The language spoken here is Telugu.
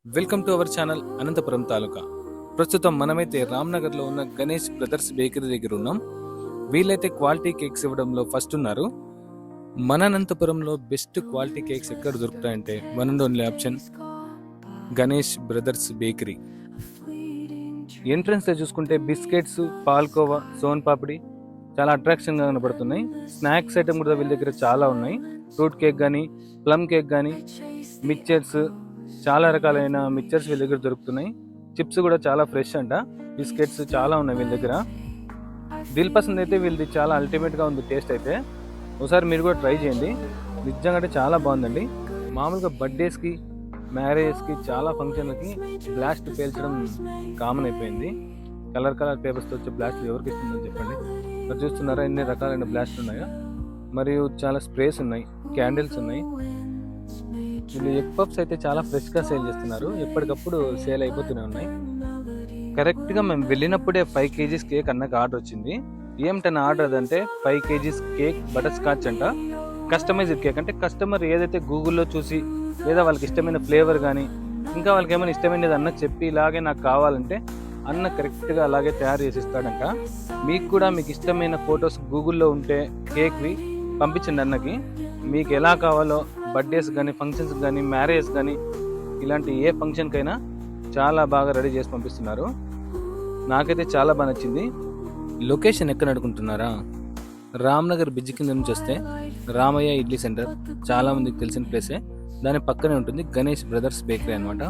Welcome to our channel Anantapuram taluka. ప్రస్తుతం మనమైతే రామ్నగర్లో ఉన్న గణేష్ బ్రదర్స్ బేకరీ దగ్గర ఉన్నాం. వీళ్ళైతే క్వాలిటీ కేక్స్ ఇవ్వడంలో ఫస్ట్ ఉన్నారు. మన అనంతపురంలో బెస్ట్ క్వాలిటీ కేక్స్ ఎక్కడ దొరుకుతాయంటే one and only option Ganesh brothers bakery. ఎంట్రన్స్లో చూసుకుంటే బిస్కెట్స్, పాల్కోవా, సోన్ పాపిడి చాలా అట్రాక్షన్గా కనబడుతున్నాయి. స్నాక్స్ ఐటమ్ కూడా వీళ్ళ దగ్గర చాలా ఉన్నాయి. ఫ్రూట్ కేక్ కానీ, ప్లమ్ కేక్ కానీ, మిక్చర్స్, చాలా రకాలైన మిక్చర్స్ వీళ్ళ దగ్గర దొరుకుతున్నాయి. చిప్స్ కూడా చాలా ఫ్రెష్ అంట. బిస్కెట్స్ చాలా ఉన్నాయి వీళ్ళ దగ్గర. దిల్ పసంద్ అయితే వీళ్ళది చాలా అల్టిమేట్గా ఉంది టేస్ట్ అయితే. ఒకసారి మీరు కూడా ట్రై చేయండి, నిజంగా అంటే చాలా బాగుందండి. మామూలుగా బర్త్డేస్కి, మ్యారేజెస్కి, చాలా ఫంక్షన్లకి బ్లాస్ట్ పేల్చడం కామన్ అయిపోయింది. కలర్ పేపర్స్తో వచ్చే బ్లాస్ట్ ఎవరికి ఇస్తుందని చెప్పండి. మరి చూస్తున్నారా ఎన్ని రకాలైన బ్లాస్ట్ ఉన్నాయో. మరియు చాలా స్ప్రేస్ ఉన్నాయి, క్యాండిల్స్ ఉన్నాయి. వీళ్ళు ఎగ్ పఫ్స్ అయితే చాలా ఫ్రెష్గా సేల్ చేస్తున్నారు. ఎప్పటికప్పుడు సేల్ అయిపోతూనే ఉన్నాయి. కరెక్ట్గా మేము వెళ్ళినప్పుడే 5 kgs కేక్ అన్నకు ఆర్డర్ వచ్చింది. ఏమిటన్న ఆర్డర్ అదంటే 5 kgs కేక్ బటర్ స్కాచ్ అంట. కస్టమైజ్డ్ కేక్ అంటే కస్టమర్ ఏదైతే గూగుల్లో చూసి లేదా వాళ్ళకి ఇష్టమైన ఫ్లేవర్ కానీ ఇంకా వాళ్ళకి ఏమైనా ఇష్టమైనది అన్నకు చెప్పి ఇలాగే నాకు కావాలంటే అన్న కరెక్ట్గా అలాగే తయారు చేసి ఇస్తాడంట. మీకు కూడా మీకు ఇష్టమైన ఫొటోస్ గూగుల్లో ఉంటే కేక్వి పంపించండి అన్నకి. మీకు ఎలా కావాలో బర్త్డేస్ కానీ, ఫంక్షన్స్ కానీ, మ్యారేజ్ కానీ, ఇలాంటి ఏ ఫంక్షన్కైనా చాలా బాగా రెడీ చేసి పంపిస్తున్నారు. నాకైతే చాలా బాగా నచ్చింది. లొకేషన్ ఎక్కడ అనుకుంటున్నారా? రామ్నగర్ బ్రిడ్జ్ కింద నుంచి వస్తే రామయ్య ఇడ్లీ సెంటర్ చాలా మందికి తెలిసిన ప్లేసే. దాని పక్కనే ఉంటుంది గణేష్ బ్రదర్స్ బేకరీ అనమాట.